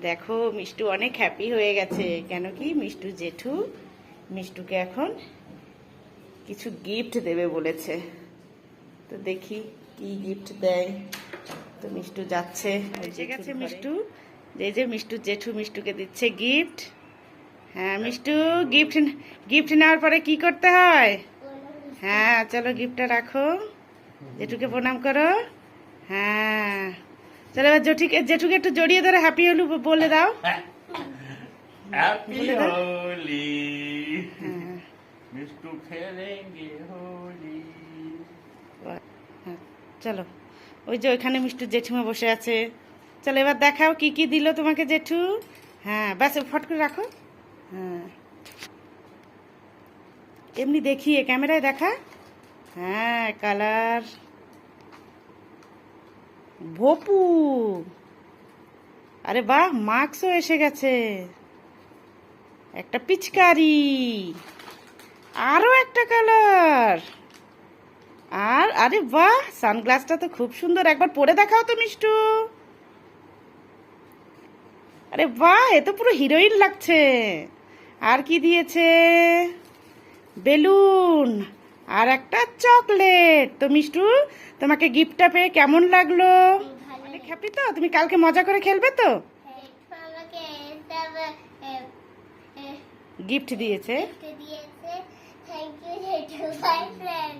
দেখো মিষ্টু অনেক হ্যাপি হয়ে গেছে। কেন কি মিষ্টু জেঠু মিষ্টুকে এখন কিছু গিফট দেবে বলেছে। তো দেখি কি গিফট দেয়। তো মিষ্টু যাচ্ছে, এসে গেছে মিষ্টু। যে মিষ্টু জেঠু মিষ্টুকে দিচ্ছে গিফট। হ্যাঁ মিষ্টু, গিফট গিফট নেওয়ার পরে কি করতে হয়? হ্যাঁ চলো গিফটটা রাখো, জেঠুকে প্রণাম করো। হ্যাঁ চলো এবার জেঠুকে একটু জড়িয়ে ধরে হ্যাপি হলু বলে দাও। হ্যাপি বলে দাও। হোলি, হ্যাঁ মিষ্টু খেলেঙ্গে হোলি। হ্যাঁ, চলো ওই যে ওইখানে মিষ্টু জেঠিমা বসে আছে। চলো এবার দেখাও কি কি দিল তোমাকে জেঠু। হ্যাঁ ব্যাস ফট করে রাখো। হ্যাঁ এমনি দেখিয়ে ক্যামেরায় দেখা। হ্যাঁ কালার ভপু। আরে বাহ, মাস্কও এসে গেছে, একটা পিচকারি, আরো একটা কালার। আর আরে বাহ, সানগ্লাসটা তো খুব সুন্দর, একবার পরে দেখাও তো মিষ্টু। আরে বাহ, এ তো পুরো হিরোইন লাগছে। আর কি দিয়েছে? বেলুন আর একটা চকলেট। তো মিষ্টু, তোমাকে গিফটটা পেয়ে কেমন লাগলো? অনেক হ্যাপি তো? তুমি কালকে মজা করে খেলবে তো? গিফট দিয়েছে। Thank you, bye friend.